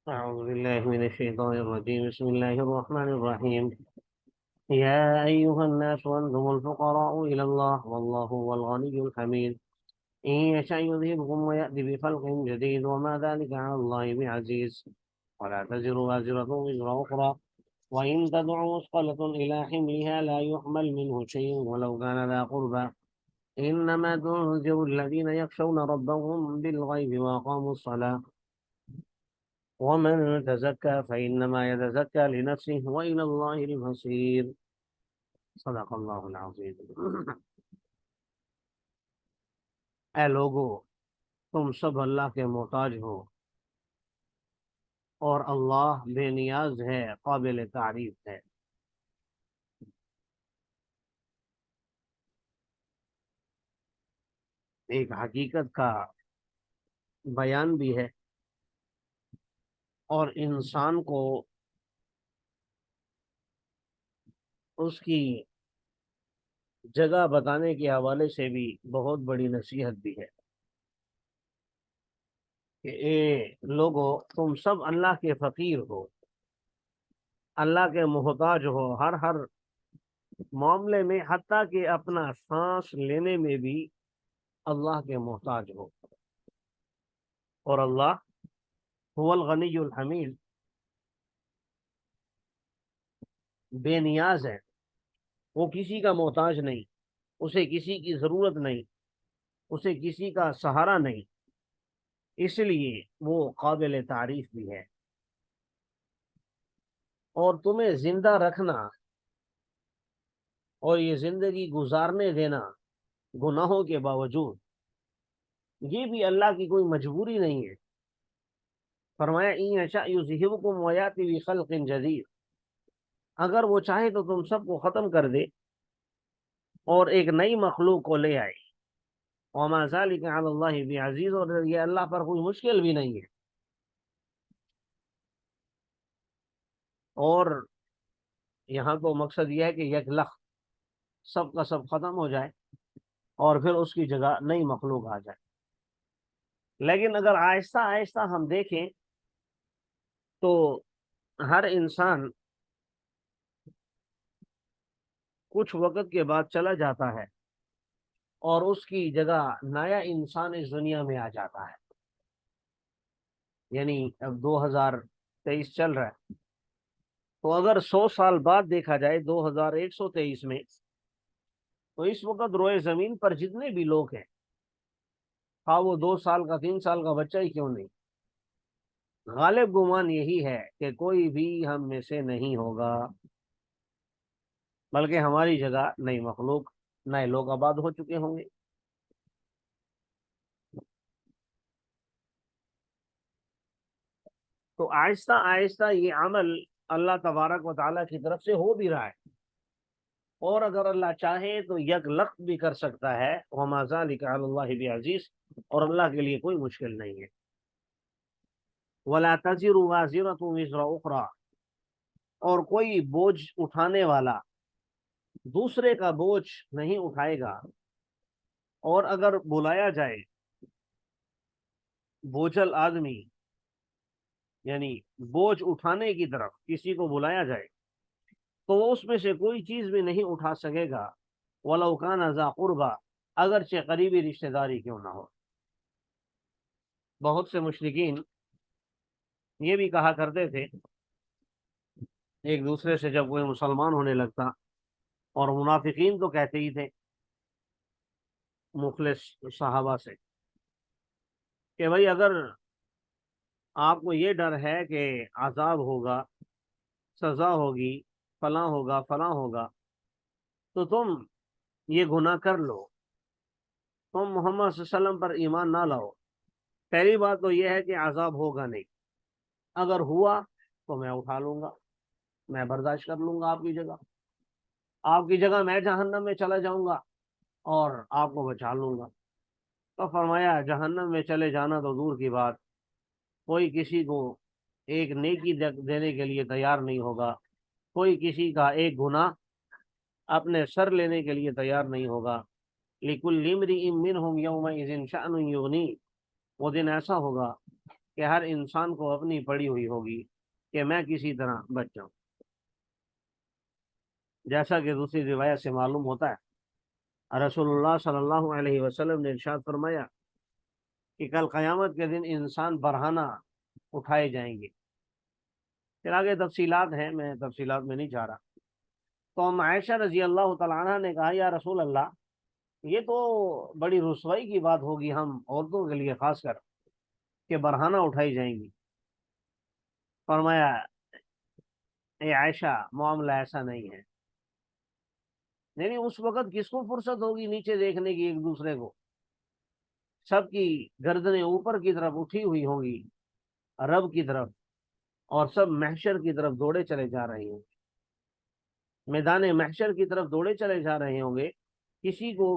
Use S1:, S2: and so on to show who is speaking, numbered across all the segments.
S1: أعوذ بالله من الشيطان الرجيم. بسم الله الرحمن الرحيم. يا أيها الناس أنتم الفقراء إلى الله والله هو الغني الحميد. إن يشأ يذهبكم ويأتي بخلق جديد وما ذلك على الله بعزيز. ولا تزر وازرة وزر أخرى وإن تدعو مثقلة إلى حملها لا يحمل منه شيء ولو كان ذا قربى. إنما تنذر الذين يخشون ربهم بالغيب وأقاموا الصلاة ومن تزكى فإنما يتزكى لنفسه وإلى الله المصير. صدق اللہ العظیم. اے لوگو، تم سب اللہ کے محتاج ہو اور اللہ بے نیاز ہے، قابل تعریف ہے. ایک حقیقت کا بیان بھی ہے اور انسان کو اس کی جگہ بتانے کے حوالے سے بھی بہت بڑی نصیحت بھی ہے کہ اے لوگو، تم سب اللہ کے فقیر ہو، اللہ کے محتاج ہو ہر معاملے میں، حتیٰ کہ اپنا سانس لینے میں بھی اللہ کے محتاج ہو. اور اللہ هو الغنی الحمید، بے نیاز ہے، وہ کسی کا محتاج نہیں، اسے کسی کی ضرورت نہیں، اسے کسی کا سہارا نہیں، اس لیے وہ قابل تعریف بھی ہے. اور تمہیں زندہ رکھنا اور یہ زندگی گزارنے دینا گناہوں کے باوجود، یہ بھی اللہ کی کوئی مجبوری نہیں ہے. فرمایا ان یشاء یذہبکم ویأتی بخلق جدید، اگر وہ چاہے تو تم سب کو ختم کر دے اور ایک نئی مخلوق کو لے آئے. وما ذلک علی اللہ بعزیز، اور یہ اللہ پر کوئی مشکل بھی نہیں ہے. اور یہاں تو مقصد یہ ہے کہ یک لخت سب کا سب ختم ہو جائے اور پھر اس کی جگہ نئی مخلوق آ جائے. لیکن اگر آہستہ آہستہ ہم دیکھیں تو ہر انسان کچھ وقت کے بعد چلا جاتا ہے اور اس کی جگہ نیا انسان اس دنیا میں آ جاتا ہے. یعنی اب 2023 چل رہا ہے، تو اگر 100 سال بعد دیکھا جائے 2123 میں، تو اس وقت روئے زمین پر جتنے بھی لوگ ہیں، ہاں وہ 2 سال کا 3 سال کا بچہ ہی کیوں نہیں، غالب گمان یہی ہے کہ کوئی بھی ہم میں سے نہیں ہوگا، بلکہ ہماری جگہ نئی مخلوق، نئے لوگ آباد ہو چکے ہوں گے. تو آہستہ آہستہ یہ عمل اللہ تبارک و تعالیٰ کی طرف سے ہو بھی رہا ہے، اور اگر اللہ چاہے تو یک لخت بھی کر سکتا ہے. وما ذلک علی اللہ بعزیز، اور اللہ کے لیے کوئی مشکل نہیں ہے. ولا تزر وازرۃ وزر اخرى، اور کوئی بوجھ اٹھانے والا دوسرے کا بوجھ نہیں اٹھائے گا. اور اگر بلایا جائے بوجھل آدمی، یعنی بوجھ اٹھانے کی طرف کسی کو بلایا جائے، تو وہ اس میں سے کوئی چیز بھی نہیں اٹھا سکے گا. وَلَوْ كَانَ ذَا قُرْبَى، اگرچہ قریبی رشتہ داری کیوں نہ ہو. بہت سے مشرکین یہ بھی کہا کرتے تھے ایک دوسرے سے، جب کوئی مسلمان ہونے لگتا، اور منافقین تو کہتے ہی تھے مخلص صحابہ سے کہ بھائی اگر آپ کو یہ ڈر ہے کہ عذاب ہوگا، سزا ہوگی، فلاں ہوگا فلاں ہوگا، تو تم یہ گناہ کر لو، تم محمد صلی اللہ علیہ وسلم پر ایمان نہ لاؤ. پہلی بات تو یہ ہے کہ عذاب ہوگا نہیں، اگر ہوا تو میں اٹھا لوں گا، میں برداشت کر لوں گا آپ کی جگہ، آپ کی جگہ میں جہنم میں چلا جاؤں گا اور آپ کو بچا لوں گا. تو فرمایا جہنم میں چلے جانا تو دور کی بات، کوئی کسی کو ایک نیکی دینے کے لیے تیار نہیں ہوگا، کوئی کسی کا ایک گناہ اپنے سر لینے کے لیے تیار نہیں ہوگا. لِكُلِّ امْرِئٍ مِّنْهُمْ يَوْمَئِذٍ شَأْنٌ يُغْنِيهِ، وہ دن ایسا ہوگا کہ ہر انسان کو اپنی پڑی ہوئی ہوگی کہ میں کسی طرح بچ جاؤں، جیسا کہ دوسری روایت سے معلوم ہوتا ہے رسول اللہ صلی اللہ علیہ وسلم نے ارشاد فرمایا کہ کل قیامت کے دن انسان برہنہ اٹھائے جائیں گے۔ پھر آگے تفصیلات ہیں، میں تفصیلات میں نہیں چاہ رہا۔ تو ہم عائشہ رضی اللہ تعالیٰ عنہ نے کہا یا رسول اللہ، یہ تو بڑی رسوائی کی بات ہوگی ہم عورتوں کے لیے خاص کر کہ برہنہ اٹھائی جائیں گی۔ فرمایا اے عائشہ، معاملہ ایسا نہیں ہے، یعنی اس وقت کس کو فرصت ہوگی نیچے دیکھنے کی ایک دوسرے کو؟ سب کی گردنیں اوپر کی طرف اٹھی ہوئی ہوں گی رب کی طرف، اور سب محشر کی طرف دوڑے چلے جا رہے ہوں گے، میدان محشر کی طرف دوڑے چلے جا رہے ہوں گے۔ کسی کو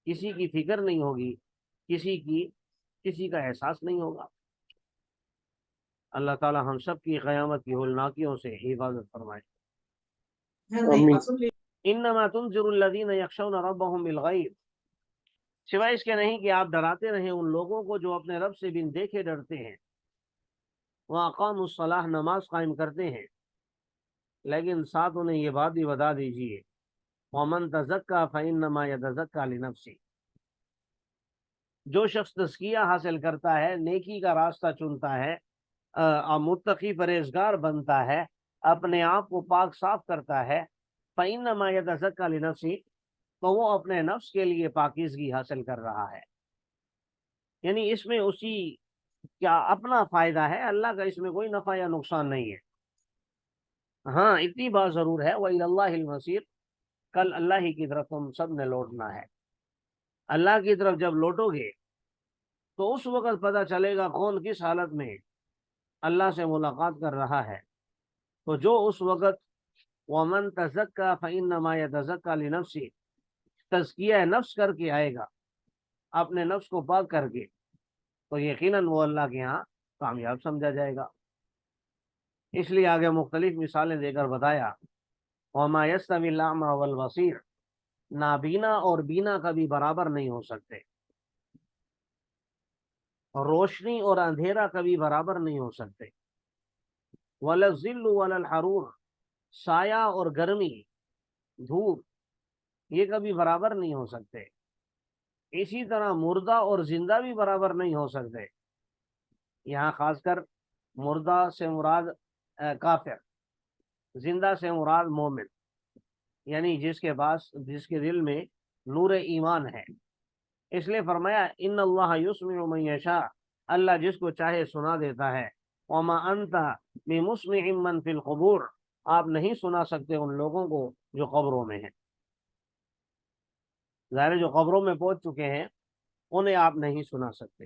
S1: کسی کی فکر نہیں ہوگی، کسی کا احساس نہیں ہوگا۔ اللہ تعالی ہم سب کی قیامت کی ہولناکیوں سے حفاظت فرمائے۔ انما تنذر الذین یخشون ربهم بالغیب، سوائے اس کے نہیں کہ آپ ڈراتے رہیں ان لوگوں کو جو اپنے رب سے بن دیکھے ڈرتے ہیں، واقاموا الصلاۃ، نماز قائم کرتے ہیں، لیکن ساتھ انہیں یہ بات بھی بتا دیجیے ومن تزکا فانما یتزکا لنفسہ، جو شخص تزکیہ حاصل کرتا ہے، نیکی کا راستہ چنتا ہے، متقی پرہیزگار بنتا ہے، اپنے آپ کو پاک صاف کرتا ہے، فانما یتزکا لنفسہ، تو وہ اپنے نفس کے لیے پاکیزگی حاصل کر رہا ہے، یعنی اس میں اسی کیا اپنا فائدہ ہے، اللہ کا اس میں کوئی نفع یا نقصان نہیں ہے۔ ہاں اتنی بات ضرور ہے وَإِلَى اللَّهِ الْمَصِيرُ، کل اللہ ہی کی طرف تم سب نے لوٹنا ہے۔ اللہ کی طرف جب لوٹو گے تو اس وقت پتہ چلے گا کون کس حالت میں اللہ سے ملاقات کر رہا ہے۔ تو جو اس وقت وَمَن تَزَكَّىٰ فَإِنَّمَا يَتَزَكَّىٰ لِنَفْسِهِ تزکیہ نفس کر کے آئے گا، اپنے نفس کو پاک کر کے، تو یقیناً وہ اللہ کے ہاں کامیاب سمجھا جائے گا۔ اس لیے آگے مختلف مثالیں دے کر بتایا وَمَا يَسْتَوِي الْأَعْمَىٰ وَالْبَصِيرُ، نابینا اور بینا کبھی برابر نہیں ہو سکتے، روشنی اور اندھیرا کبھی برابر نہیں ہو سکتے، وَلَا الظِّلُّ وَلَا الْحَرُورُ، سایہ اور گرمی، دھوپ، یہ کبھی برابر نہیں ہو سکتے۔ اسی طرح مردہ اور زندہ بھی برابر نہیں ہو سکتے۔ یہاں خاص کر مردہ سے مراد کافر، زندہ سے مراد مومن، یعنی جس کے دل میں نور ایمان ہے۔ اس لیے فرمایا ان اللہ یسمع من یشاء، اللہ جس کو چاہے سنا دیتا ہے۔ وما انت بمسمع من فی القبور، آپ نہیں سنا سکتے ان لوگوں کو جو قبروں میں ہیں۔ ظاہر جو قبروں میں پہنچ چکے ہیں انہیں آپ نہیں سنا سکتے،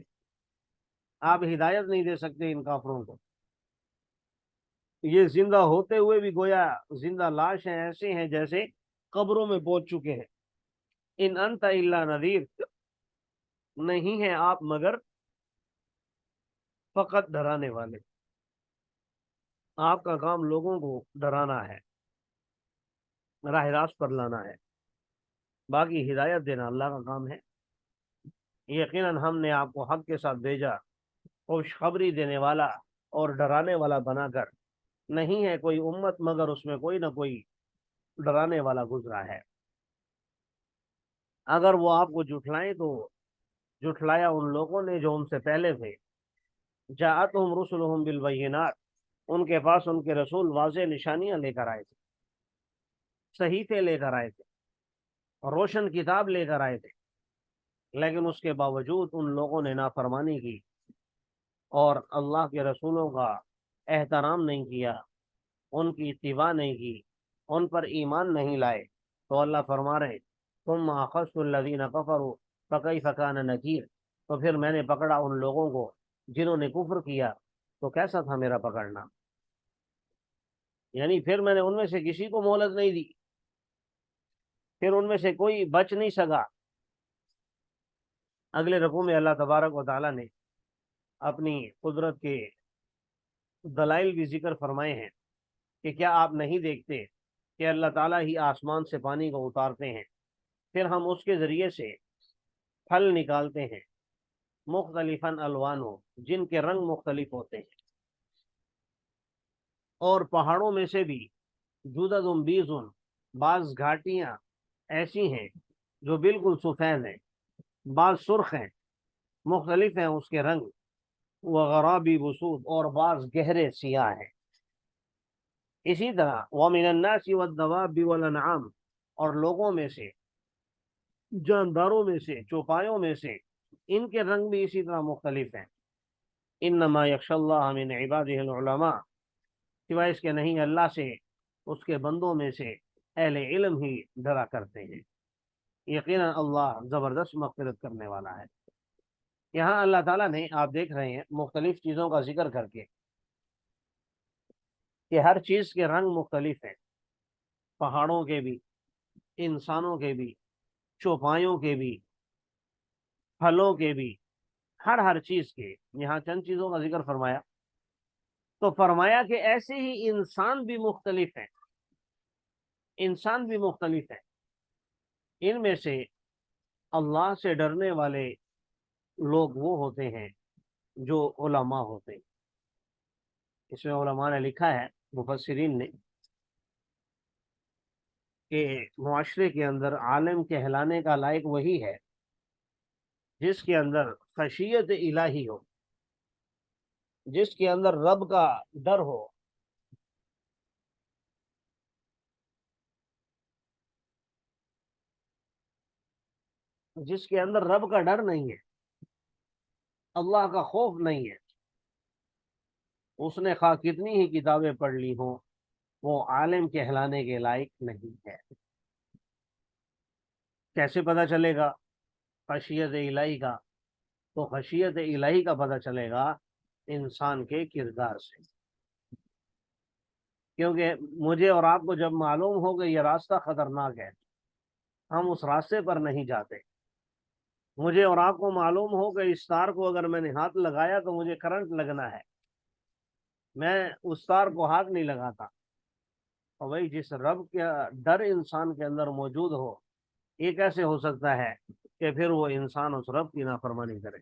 S1: آپ ہدایت نہیں دے سکتے ان کافروں کو۔ یہ زندہ ہوتے ہوئے بھی گویا زندہ لاش ہیں، ایسے ہیں جیسے قبروں میں پہنچ چکے ہیں۔ ان انت الا نذیر، نہیں ہیں آپ مگر فقط ڈرانے والے، آپ کا کام لوگوں کو ڈرانا ہے، راہ راست پر لانا ہے، باقی ہدایت دینا اللہ کا کام ہے۔ یقیناً ہم نے آپ کو حق کے ساتھ بھیجا، خوشخبری دینے والا اور ڈرانے والا بنا کر، نہیں ہے کوئی امت مگر اس میں کوئی نہ کوئی ڈرانے والا گزرا ہے۔ اگر وہ آپ کو جھٹلائیں تو جھٹلایا ان لوگوں نے جو ان سے پہلے تھے۔ جاءتہم رسلہم بالبینات، ان کے پاس ان کے رسول واضح نشانیاں لے کر آئے تھے، صحیفے لے کر آئے تھے، روشن کتاب لے کر آئے تھے، لیکن اس کے باوجود ان لوگوں نے نافرمانی کی اور اللہ کے رسولوں کا احترام نہیں کیا، ان کی اتباع نہیں کی، ان پر ایمان نہیں لائے، تو اللہ فرما رہے ثم اخذت الذین کفروا فکیف کان نکیر، تو پھر میں نے پکڑا ان لوگوں کو جنہوں نے کفر کیا، تو کیسا تھا میرا پکڑنا، یعنی پھر میں نے ان میں سے کسی کو مہلت نہیں دی، پھر ان میں سے کوئی بچ نہیں سکا۔ اگلے رکوع میں اللہ تبارک و تعالیٰ نے اپنی قدرت کے دلائل بھی ذکر فرمائے ہیں کہ کیا آپ نہیں دیکھتے کہ اللہ تعالیٰ ہی آسمان سے پانی کو اتارتے ہیں، پھر ہم اس کے ذریعے سے پھل نکالتے ہیں، مختلفاً الوان ہو، جن کے رنگ مختلف ہوتے ہیں، اور پہاڑوں میں سے بھی جدد بیزن، بعض گھاٹیاں ایسی ہیں جو بالکل سفید ہیں، بعض سرخ ہیں، مختلف ہیں اس کے رنگ، وغرابی بسود، اور بعض گہرے سیاہ ہیں۔ اسی طرح وَمِنَ النَّاسِ وَالدَّوَابِّ وَالْأَنْعَامِ، اور لوگوں میں سے، جانداروں میں سے، چوپایوں میں سے، ان کے رنگ بھی اسی طرح مختلف ہیں۔ انما یخشی اللہ من عبادہ العلماء، سوائے اس کے نہیں اللہ سے اس کے بندوں میں سے اہل علم ہی ڈرا کرتے ہیں۔ یقینا اللہ زبردست مغفرت کرنے والا ہے۔ یہاں اللہ تعالیٰ نے، آپ دیکھ رہے ہیں، مختلف چیزوں کا ذکر کر کے کہ ہر چیز کے رنگ مختلف ہیں، پہاڑوں کے بھی، انسانوں کے بھی، چوپایوں کے بھی، پھلوں کے بھی، ہر چیز کے۔ یہاں چند چیزوں کا ذکر فرمایا تو فرمایا کہ ایسے ہی انسان بھی مختلف ہیں، انسان بھی مختلف ہیں۔ ان میں سے اللہ سے ڈرنے والے لوگ وہ ہوتے ہیں جو علماء ہوتے ہیں۔ اس میں علماء نے لکھا ہے، مفسرین نے، کہ معاشرے کے اندر عالم کہلانے کا لائق وہی ہے جس کے اندر خشیت الہی ہو، جس کے اندر رب کا ڈر ہو۔ جس کے اندر رب کا ڈر نہیں ہے، اللہ کا خوف نہیں ہے، اس نے خواہ کتنی ہی کتابیں پڑھ لی ہوں، وہ عالم کہلانے کے لائق نہیں ہے۔ کیسے پتہ چلے گا خشیت الہی کا؟ تو خشیت الہی کا پتہ چلے گا انسان کے کردار سے، کیونکہ مجھے اور آپ کو جب معلوم ہو کہ یہ راستہ خطرناک ہے، ہم اس راستے پر نہیں جاتے۔ مجھے اور آپ کو معلوم ہو کہ اس تار کو اگر میں نے ہاتھ لگایا تو مجھے کرنٹ لگنا ہے، میں اس تار کو ہاتھ نہیں لگاتا۔ اور وہی جس رب کا ڈر انسان کے اندر موجود ہو، یہ کیسے ہو سکتا ہے کہ پھر وہ انسان اس رب کی نافرمانی کرے؟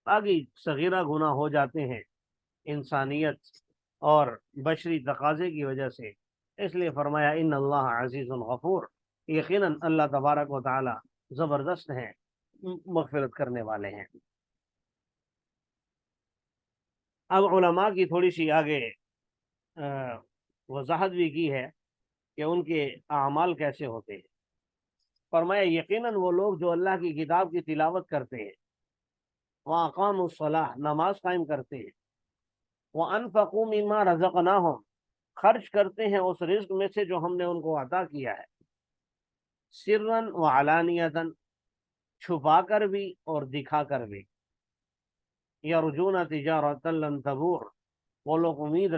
S1: باقی صغیرہ گناہ ہو جاتے ہیں انسانیت اور بشری تقاضے کی وجہ سے، اس لیے فرمایا ان اللہ عزیز غفور، یقیناً اللہ تبارک و تعالی زبردست ہیں، مغفرت کرنے والے ہیں۔ اب علماء کی تھوڑی سی آگے وضاحت بھی کی ہے کہ ان کے اعمال کیسے ہوتے ہیں۔ فرمایا یقیناً وہ لوگ جو اللہ کی کتاب کی تلاوت کرتے ہیں، وَأَقَامُوا الصَّلَاةَ، نماز قائم کرتے ہیں، وَأَنفَقُوا مِمَّا رَزَقْنَاهُمْ، خرچ کرتے ہیں اس رزق میں سے جو ہم نے ان کو عطا کیا ہے، سرًا وعلانیةً، چھپا کر بھی اور دکھا کر بھی، یرجون تجارۃ لن تبور، وہ لوگ امید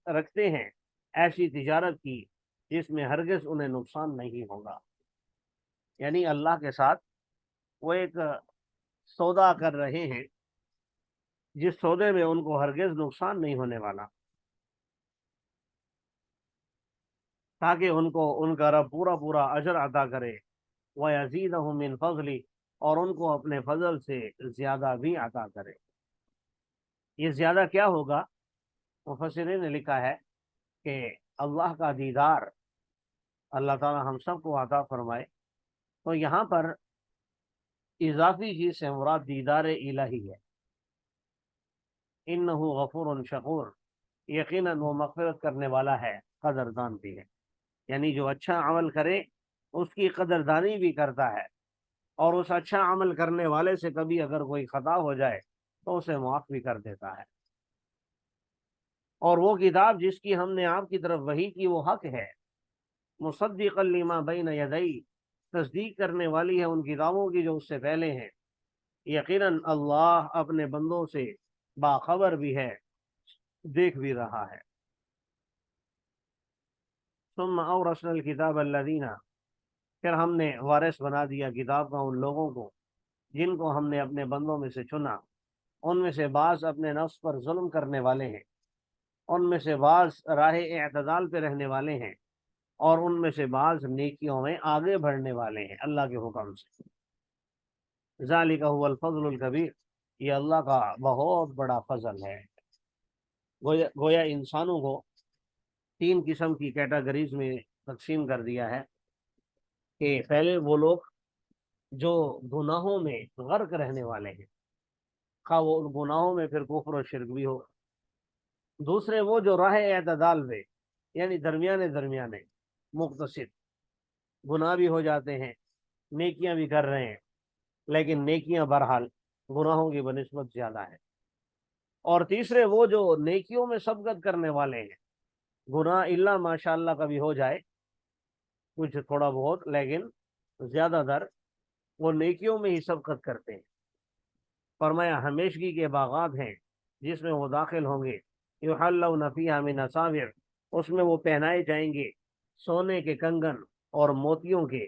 S1: رکھتے ہیں ایسی تجارت کی جس میں ہرگز انہیں نقصان نہیں ہوگا۔ یعنی اللہ کے ساتھ وہ ایک سودا کر رہے ہیں جس سودے میں ان کو ہرگز نقصان نہیں ہونے والا، تاکہ ان کو ان کا رب پورا پورا اجر عطا کرے، وَيَزِيدَهُم مِّن فَضْلِ، اور ان کو اپنے فضل سے زیادہ بھی عطا کرے۔ یہ زیادہ کیا ہوگا؟ مفسرین نے لکھا ہے کہ اللہ کا دیدار، اللہ تعالی ہم سب کو عطا فرمائے۔ تو یہاں پر اضافی چیز سے مراد دیدار الہی ہے۔ انہ غفور شکور، یقیناً وہ مغفرت کرنے والا ہے، قدردان بھی ہے۔ یعنی جو اچھا عمل کرے اس کی قدردانی بھی کرتا ہے، اور اس اچھا عمل کرنے والے سے کبھی اگر کوئی خطا ہو جائے تو اسے معاف بھی کر دیتا ہے۔ اور وہ کتاب جس کی ہم نے آپ کی طرف وحی کی وہ حق ہے، مصدقا لما بین یدی، تصدیق کرنے والی ہے ان کتابوں کی جو اس سے پہلے ہیں۔ یقیناً اللہ اپنے بندوں سے باخبر بھی ہے، دیکھ بھی رہا ہے۔ ثم اورثنا الکتاب الذین، پھر ہم نے وارث بنا دیا کتاب کا ان لوگوں کو جن کو ہم نے اپنے بندوں میں سے چنا، ان میں سے بعض اپنے نفس پر ظلم کرنے والے ہیں، ان میں سے بعض راہ اعتدال پہ رہنے والے ہیں، اور ان میں سے بعض نیکیوں میں آگے بڑھنے والے ہیں اللہ کے حکم سے۔ ذالک هو الفضل الکبیر، یہ اللہ کا بہت بڑا فضل ہے۔ گویا انسانوں کو تین قسم کی کیٹیگریز میں تقسیم کر دیا ہے کہ پہلے وہ لوگ جو گناہوں میں غرق رہنے والے ہیں، خواہ وہ ان گناہوں میں پھر کفر و شرک بھی ہو۔ دوسرے وہ جو راہ اعتدال پہ، یعنی درمیانے درمیانے مقتصد، گناہ بھی ہو جاتے ہیں، نیکیاں بھی کر رہے ہیں، لیکن نیکیاں بہرحال گناہوں کی بنسبت زیادہ ہے۔ اور تیسرے وہ جو نیکیوں میں سبقت کرنے والے ہیں، گناہ اللہ ماشاء اللہ کبھی ہو جائے کچھ تھوڑا بہت، لیکن زیادہ تر وہ نیکیوں میں ہی سبقت کرتے ہیں۔ فرمایا ہمیشگی کے باغات ہیں جس میں وہ داخل ہوں گے، یحلون فیہا من اساور، اس میں وہ پہنائے جائیں گے سونے کے کنگن اور موتیوں کے،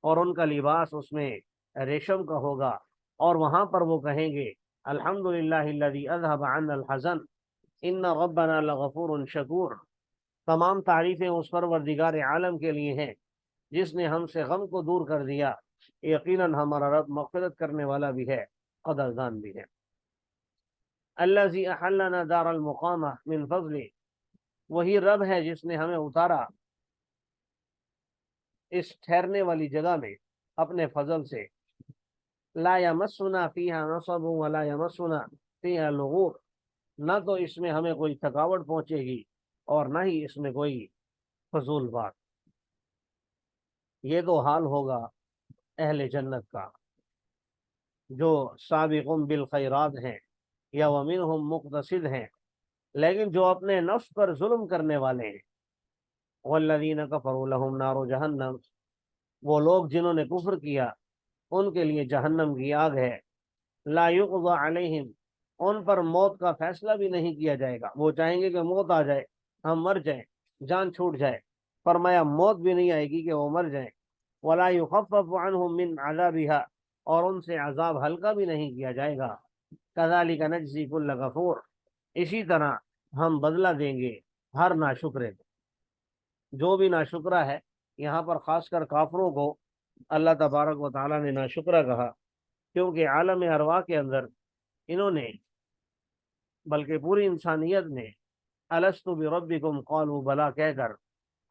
S1: اور ان کا لباس اس میں ریشم کا ہوگا، اور وہاں پر وہ کہیں گے الحمدللہ الذی اذهب عنا الحزن ان ربنا لغفور شکور، تمام تعریفیں اس پروردگار عالم کے لیے ہیں جس نے ہم سے غم کو دور کر دیا، یقیناً ہمارا رب مغفرت کرنے والا بھی ہے، قدردان بھی ہے۔ الذی احلنا دار المقامہ من فضلہ، وہی رب ہے جس نے ہمیں اتارا اس ٹھہرنے والی جگہ میں اپنے فضل سے۔ لا یمسنا فیہا نصب ولا یمسنا فیہا لغوب، نہ تو اس میں ہمیں کوئی تھکاوٹ پہنچے گی اور نہ ہی اس میں کوئی فضول بات۔ یہ تو حال ہوگا اہل جنت کا، جو سابقون بالخیرات ہیں یا ومنہم مقتصد ہیں، لیکن جو اپنے نفس پر ظلم کرنے والے ہیں، والذین کفروا لہم نار جہنم، وہ لوگ جنہوں نے کفر کیا ان کے لیے جہنم کی آگ ہے، لا یقضى علیہم، ان پر موت کا فیصلہ بھی نہیں کیا جائے گا۔ وہ چاہیں گے کہ موت آ جائے، ہم مر جائیں، جان چھوٹ جائے، فرمایا موت بھی نہیں آئے گی کہ وہ مر جائیں۔ ولا یخفف عنہم من عذابها، اور ان سے عذاب ہلکا بھی نہیں کیا جائے گا۔ کذالک نجزی کل غفور، اسی طرح ہم بدلہ دیں گے ہر ناشکرے کو۔ جو بھی ناشکرہ ہے، یہاں پر خاص کر کافروں کو اللہ تبارک و تعالیٰ نے ناشکرہ کہا، کیونکہ عالم ارواح کے اندر انہوں نے، بلکہ پوری انسانیت نے الست بربکم قالوا بلا کہہ کر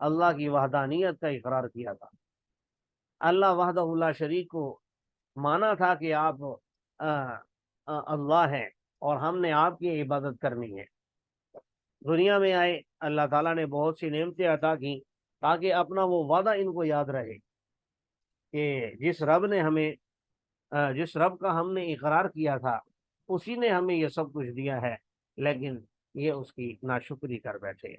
S1: اللہ کی وحدانیت کا اقرار کیا تھا۔ اللہ وحدہ لا شریک کو مانا تھا کہ آپ اللہ ہیں اور ہم نے آپ کی عبادت کرنی ہے۔ دنیا میں آئے، اللہ تعالیٰ نے بہت سی نعمتیں عطا کی تاکہ اپنا وہ وعدہ ان کو یاد رہے کہ جس رب کا ہم نے اقرار کیا تھا اسی نے ہمیں یہ سب کچھ دیا ہے، لیکن یہ اس کی ناشکری کر بیٹھے۔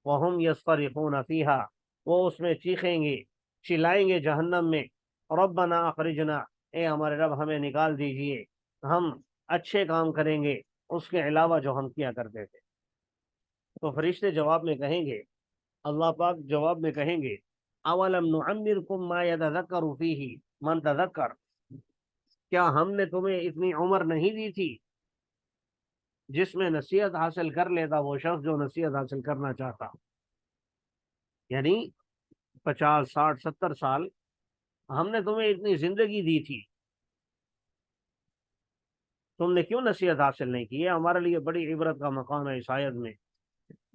S1: وَهُمْ يَصْطَرِخُونَ فِيهَا، وہ اس میں چیخیں گے، چلائیں گے جہنم میں، ربنا اخرجنا، اے ہمارے رب ہمیں نکال دیجئے، ہم اچھے کام کریں گے اس کے علاوہ جو ہم کیا کرتے تھے۔ تو فرشتے جواب میں کہیں گے، اللہ پاک جواب میں کہیں گے اولم نعمرکم ما یتذکر فیہ من تذکر، کیا ہم نے تمہیں اتنی عمر نہیں دی تھی جس میں نصیحت حاصل کر لیتا وہ شخص جو نصیحت حاصل کرنا چاہتا؟ یعنی 50 60 70 سال ہم نے تمہیں اتنی زندگی دی تھی، تم نے کیوں نصیحت حاصل نہیں کی؟ یہ ہمارے لیے بڑی عبرت کا مقام ہے، اس آیت میں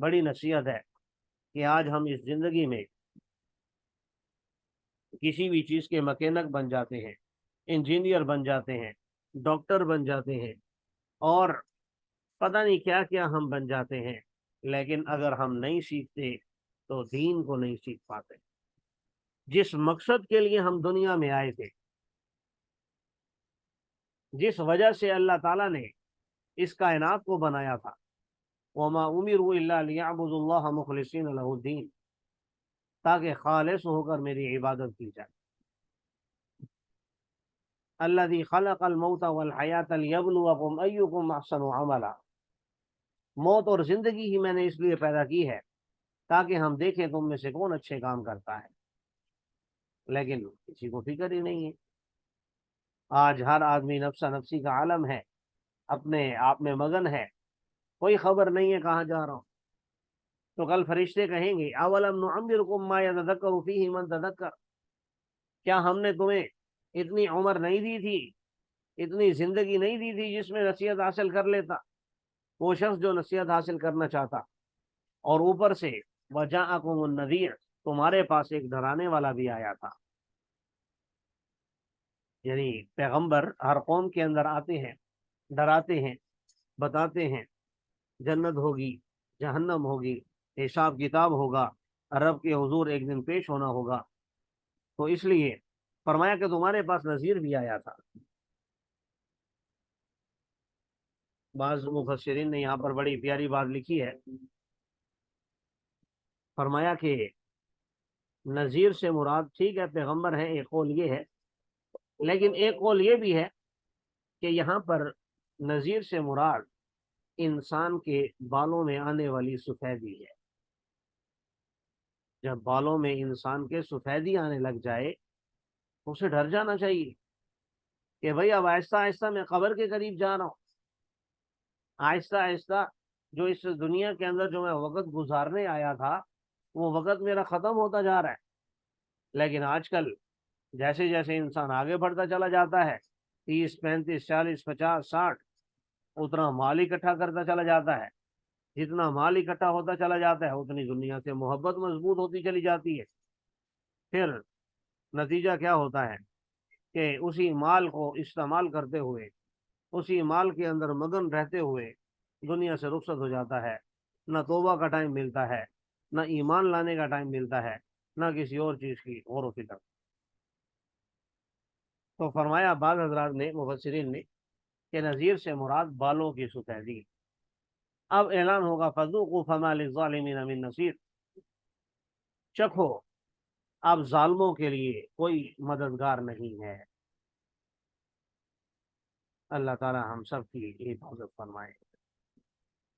S1: بڑی نصیحت ہے کہ آج ہم اس زندگی میں کسی بھی چیز کے مکینک بن جاتے ہیں، انجینئر بن جاتے ہیں، ڈاکٹر بن جاتے ہیں، اور پتہ نہیں کیا کیا ہم بن جاتے ہیں، لیکن اگر ہم نہیں سیکھتے تو دین کو نہیں سیکھ پاتے۔ جس مقصد کے لیے ہم دنیا میں آئے تھے، جس وجہ سے اللہ تعالیٰ نے اس کائنات کو بنایا تھا، وما امروا الا ليعبدوا الله مخلصین له الدین، تاکہ خالص ہو کر میری عبادت کی جائے۔ الذي خلق الموت والحیات ليبلوکم ایکم احسن عملا، موت اور زندگی ہی میں نے اس لیے پیدا کی ہے تاکہ ہم دیکھیں تم میں سے کون اچھے کام کرتا ہے، لیکن کسی کو فکر ہی نہیں ہے۔ آج ہر آدمی نفسا نفسی کا عالم ہے، اپنے آپ میں مگن ہے، کوئی خبر نہیں ہے کہاں جا رہا ہوں۔ تو کل فرشتے کہیں گے اولم نعمرکم ما یتذکر فیہ من تذکر، کیا ہم نے تمہیں اتنی عمر نہیں دی تھی اتنی زندگی نہیں دی تھی جس میں نصیحت حاصل کر لیتا وہ شخص جو نصیحت حاصل کرنا چاہتا، اور اوپر سے وجاءکم النذیر، تمہارے پاس ایک ڈرانے والا بھی آیا تھا۔ یعنی پیغمبر ہر قوم کے اندر آتے ہیں، ڈراتے ہیں، بتاتے ہیں جنت ہوگی، جہنم ہوگی، حساب کتاب ہوگا، رب کے حضور ایک دن پیش ہونا ہوگا، تو اس لیے فرمایا کہ تمہارے پاس نذیر بھی آیا تھا۔ بعض مفسرین نے یہاں پر بڑی پیاری بات لکھی ہے، فرمایا کہ نذیر سے مراد ٹھیک ہے پیغمبر ہے، ایک قول یہ ہے، لیکن ایک قول یہ بھی ہے کہ یہاں پر نذیر سے مراد انسان کے بالوں میں آنے والی سفیدی ہے۔ جب بالوں میں انسان کے سفیدی آنے لگ جائے تو اسے ڈر جانا چاہیے کہ بھئی اب آہستہ آہستہ میں قبر کے قریب جا رہا ہوں، آہستہ آہستہ جو اس دنیا کے اندر جو میں وقت گزارنے آیا تھا وہ وقت میرا ختم ہوتا جا رہا ہے۔ لیکن آج کل جیسے جیسے انسان آگے بڑھتا چلا جاتا ہے، 30 35 40 50 60، اتنا مال اکٹھا کرتا چلا جاتا ہے، جتنا مال اکٹھا ہوتا چلا جاتا ہے اتنی دنیا سے محبت مضبوط ہوتی چلی جاتی ہے۔ پھر نتیجہ کیا ہوتا ہے کہ اسی مال کو استعمال کرتے ہوئے، اسی مال کے اندر مگن رہتے ہوئے دنیا سے رخصت ہو جاتا ہے، نہ توبہ کا ٹائم ملتا ہے، نہ ایمان لانے کا ٹائم ملتا ہے، نہ کسی اور چیز کی غور و فکر۔ تو فرمایا بعض حضرات نے، مفسرین نے، کہ نذیر سے مراد بالوں کی سفیدی۔ اب اعلان ہوگا فذوقوا فما للظالمین من نصیر، چکھو اب ظالموں کے لیے کوئی مددگار نہیں ہے۔ اللہ تعالی ہم سب کی حفاظت فرمائے۔